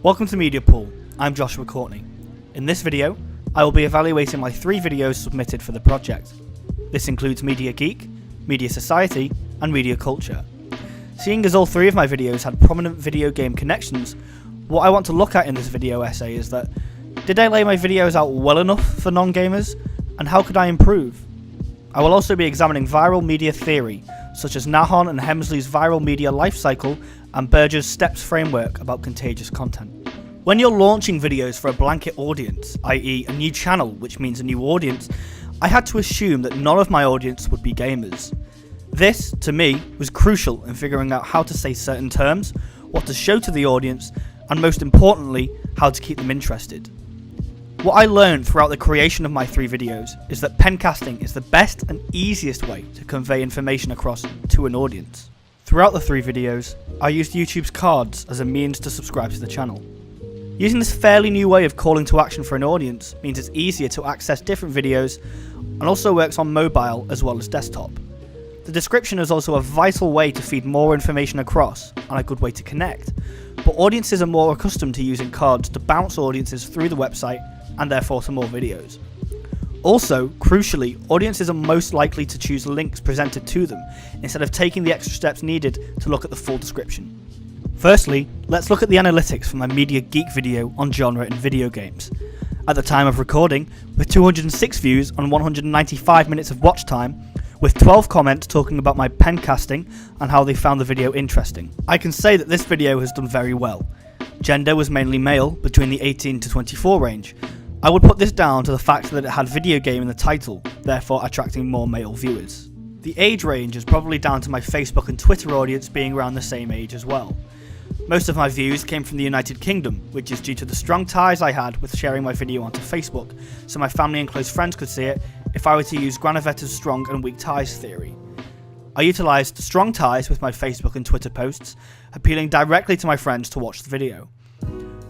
Welcome to Media Pool, I'm Joshua Courtney. In this video, I will be evaluating my 3 videos submitted for the project. This includes Media Geek, Media Society, and Media Culture. Seeing as all 3 of my videos had prominent video game connections, what I want to look at in this video essay is that, did I lay my videos out well enough for non-gamers, and how could I improve? I will also be examining viral media theory, such as Nahon and Hemsley's viral media life cycle and Berger's steps framework about contagious content. When you're launching videos for a blanket audience, i.e. a new channel, which means a new audience, I had to assume that none of my audience would be gamers. This, to me, was crucial in figuring out how to say certain terms, what to show to the audience, and most importantly, how to keep them interested. What I learned throughout the creation of my 3 videos is that pencasting is the best and easiest way to convey information across to an audience. Throughout the 3 videos, I used YouTube's cards as a means to subscribe to the channel. Using this fairly new way of calling to action for an audience means it's easier to access different videos and also works on mobile as well as desktop. The description is also a vital way to feed more information across and a good way to connect, but audiences are more accustomed to using cards to bounce audiences through the website and therefore to more videos. Also, crucially, audiences are most likely to choose links presented to them instead of taking the extra steps needed to look at the full description. Firstly, let's look at the analytics for my Media Geek video on genre in video games. At the time of recording, with 206 views on 195 minutes of watch time, with 12 comments talking about my pencasting and how they found the video interesting. I can say that this video has done very well. Gender was mainly male, between the 18 to 24 range. I would put this down to the fact that it had video game in the title, therefore attracting more male viewers. The age range is probably down to my Facebook and Twitter audience being around the same age as well. Most of my views came from the United Kingdom, which is due to the strong ties I had with sharing my video onto Facebook, so my family and close friends could see it if I were to use Granovetter's strong and weak ties theory. I utilised strong ties with my Facebook and Twitter posts, appealing directly to my friends to watch the video.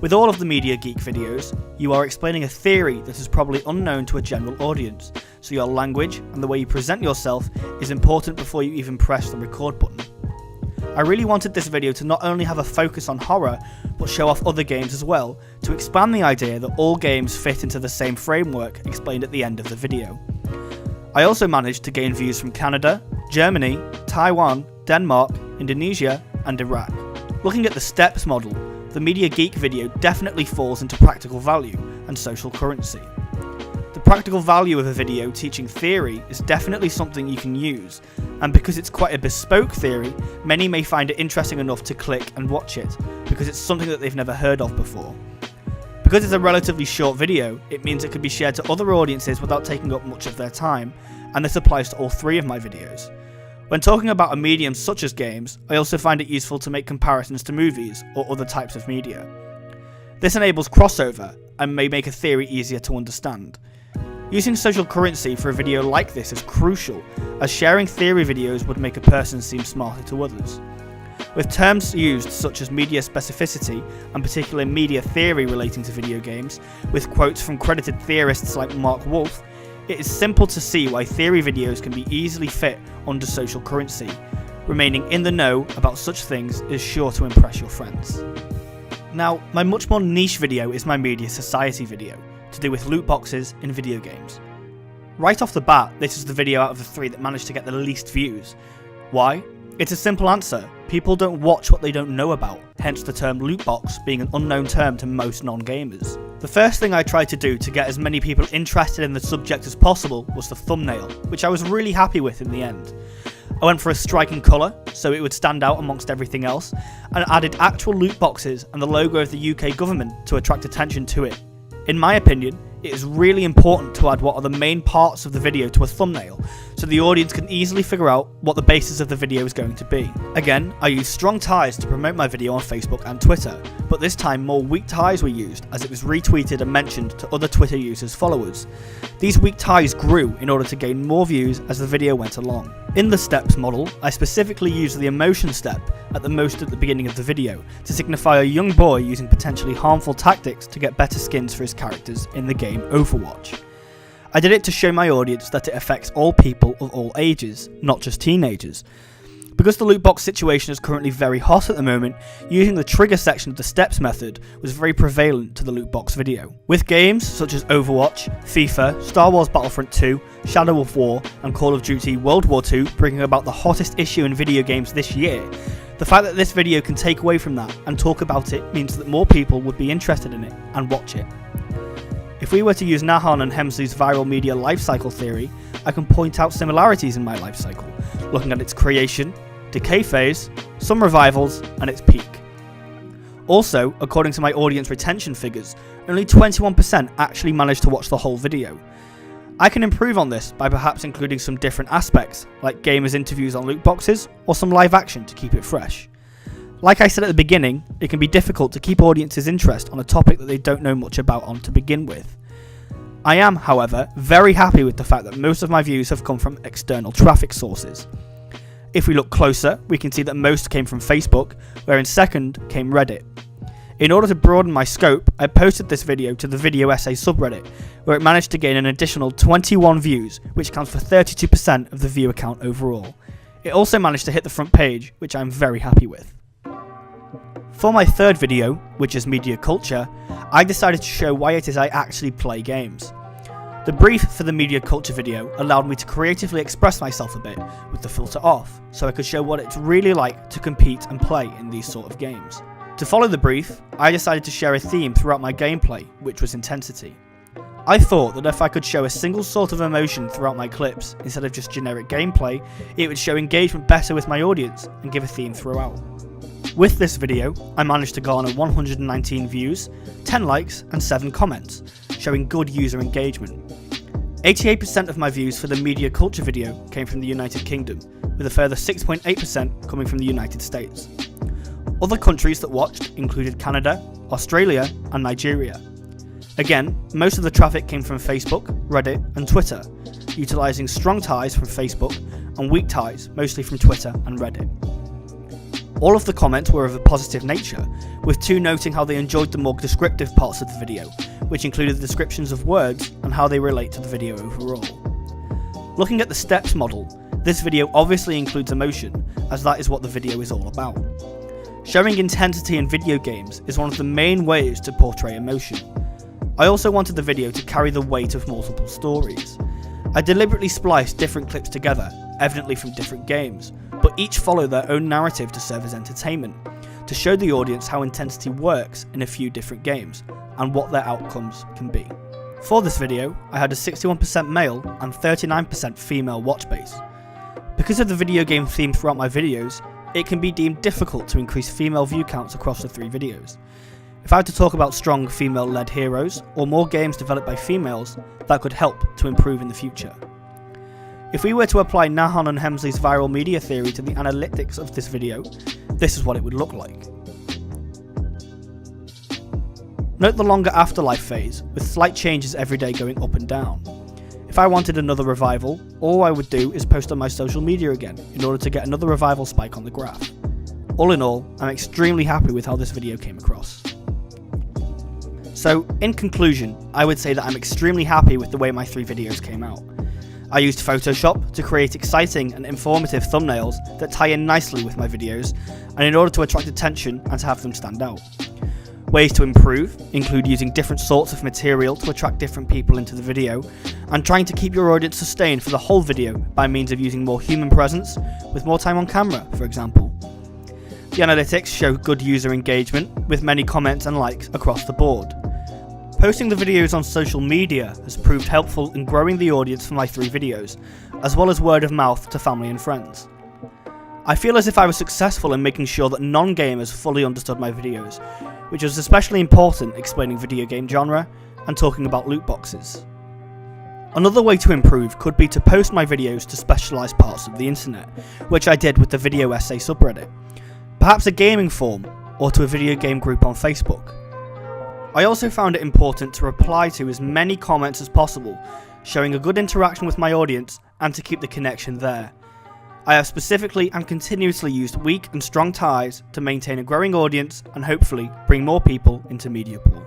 With all of the Media Geek videos, you are explaining a theory that is probably unknown to a general audience, so your language and the way you present yourself is important before you even press the record button. I really wanted this video to not only have a focus on horror, but show off other games as well, to expand the idea that all games fit into the same framework explained at the end of the video. I also managed to gain views from Canada, Germany, Taiwan, Denmark, Indonesia, and Iraq. Looking at the steps model, the Media Geek video definitely falls into practical value and social currency. The practical value of a video teaching theory is definitely something you can use, and because it's quite a bespoke theory, many may find it interesting enough to click and watch it, because it's something that they've never heard of before. Because it's a relatively short video, it means it could be shared to other audiences without taking up much of their time, and this applies to all 3 of my videos. When talking about a medium such as games, I also find it useful to make comparisons to movies or other types of media. This enables crossover and may make a theory easier to understand. Using social currency for a video like this is crucial, as sharing theory videos would make a person seem smarter to others. With terms used such as media specificity and particular media theory relating to video games, with quotes from credited theorists like Mark Wolf, it is simple to see why theory videos can be easily fit under social currency. Remaining in the know about such things is sure to impress your friends. Now, my much more niche video is my Media Society video, to do with loot boxes in video games. Right off the bat, this is the video out of the 3 that managed to get the least views. Why? It's a simple answer. People don't watch what they don't know about, hence the term loot box being an unknown term to most non-gamers. The first thing I tried to do to get as many people interested in the subject as possible was the thumbnail, which I was really happy with in the end. I went for a striking colour, so it would stand out amongst everything else, and added actual loot boxes and the logo of the UK government to attract attention to it. In my opinion, it is really important to add what are the main parts of the video to a thumbnail, so the audience can easily figure out what the basis of the video is going to be. Again, I used strong ties to promote my video on Facebook and Twitter, but this time more weak ties were used as it was retweeted and mentioned to other Twitter users' followers. These weak ties grew in order to gain more views as the video went along. In the steps model, I specifically used the emotion step at the beginning of the video to signify a young boy using potentially harmful tactics to get better skins for his characters in the game Overwatch. I did it to show my audience that it affects all people of all ages, not just teenagers. Because the loot box situation is currently very hot at the moment, using the trigger section of the steps method was very prevalent to the loot box video. With games such as Overwatch, FIFA, Star Wars Battlefront 2, Shadow of War and Call of Duty World War II bringing about the hottest issue in video games this year, the fact that this video can take away from that and talk about it means that more people would be interested in it and watch it. If we were to use Nahon and Hemsley's viral media lifecycle theory, I can point out similarities in my lifecycle, looking at its creation, decay phase, some revivals, and its peak. Also, according to my audience retention figures, only 21% actually managed to watch the whole video. I can improve on this by perhaps including some different aspects, like gamers' interviews on loot boxes, or some live action to keep it fresh. Like I said at the beginning, it can be difficult to keep audiences' interest on a topic that they don't know much about on to begin with. I am, however, very happy with the fact that most of my views have come from external traffic sources. If we look closer, we can see that most came from Facebook, where in second came Reddit. In order to broaden my scope, I posted this video to the video essay subreddit, where it managed to gain an additional 21 views, which accounts for 32% of the viewer count overall. It also managed to hit the front page, which I'm very happy with. For my third video, which is media culture, I decided to show why it is I actually play games. The brief for the media culture video allowed me to creatively express myself a bit with the filter off, so I could show what it's really like to compete and play in these sort of games. To follow the brief, I decided to share a theme throughout my gameplay, which was intensity. I thought that if I could show a single sort of emotion throughout my clips, instead of just generic gameplay, it would show engagement better with my audience and give a theme throughout. With this video, I managed to garner 119 views, 10 likes and 7 comments, showing good user engagement. 88% of my views for the media culture video came from the United Kingdom, with a further 6.8% coming from the United States. Other countries that watched included Canada, Australia and Nigeria. Again, most of the traffic came from Facebook, Reddit and Twitter, utilising strong ties from Facebook and weak ties mostly from Twitter and Reddit. All of the comments were of a positive nature, with 2 noting how they enjoyed the more descriptive parts of the video, which included the descriptions of words and how they relate to the video overall. Looking at the steps model, this video obviously includes emotion, as that is what the video is all about. Showing intensity in video games is one of the main ways to portray emotion. I also wanted the video to carry the weight of multiple stories. I deliberately spliced different clips together, evidently from different games, but each follow their own narrative to serve as entertainment, to show the audience how intensity works in a few different games, and what their outcomes can be. For this video, I had a 61% male and 39% female watch base. Because of the video game theme throughout my videos, it can be deemed difficult to increase female view counts across the 3 videos. If I had to talk about strong female-led heroes, or more games developed by females, that could help to improve in the future. If we were to apply Nahon and Hemsley's viral media theory to the analytics of this video, this is what it would look like. Note the longer afterlife phase, with slight changes every day going up and down. If I wanted another revival, all I would do is post on my social media again, in order to get another revival spike on the graph. All in all, I'm extremely happy with how this video came across. So, in conclusion, I would say that I'm extremely happy with the way my 3 videos came out. I used Photoshop to create exciting and informative thumbnails that tie in nicely with my videos, and in order to attract attention and to have them stand out. Ways to improve include using different sorts of material to attract different people into the video, and trying to keep your audience sustained for the whole video by means of using more human presence, with more time on camera, for example. The analytics show good user engagement, with many comments and likes across the board. Posting the videos on social media has proved helpful in growing the audience for my 3 videos, as well as word of mouth to family and friends. I feel as if I was successful in making sure that non-gamers fully understood my videos, which was especially important explaining video game genre and talking about loot boxes. Another way to improve could be to post my videos to specialised parts of the internet, which I did with the video essay subreddit, perhaps a gaming forum, or to a video game group on Facebook. I also found it important to reply to as many comments as possible, showing a good interaction with my audience and to keep the connection there. I have specifically and continuously used weak and strong ties to maintain a growing audience and hopefully bring more people into MediaPool.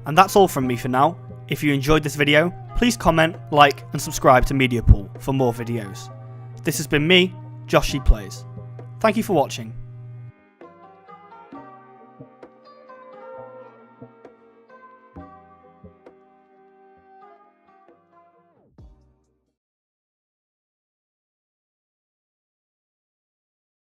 And that's all from me for now. If you enjoyed this video, please comment, like and subscribe to MediaPool for more videos. This has been me, JoshCPlays. Thank you for watching.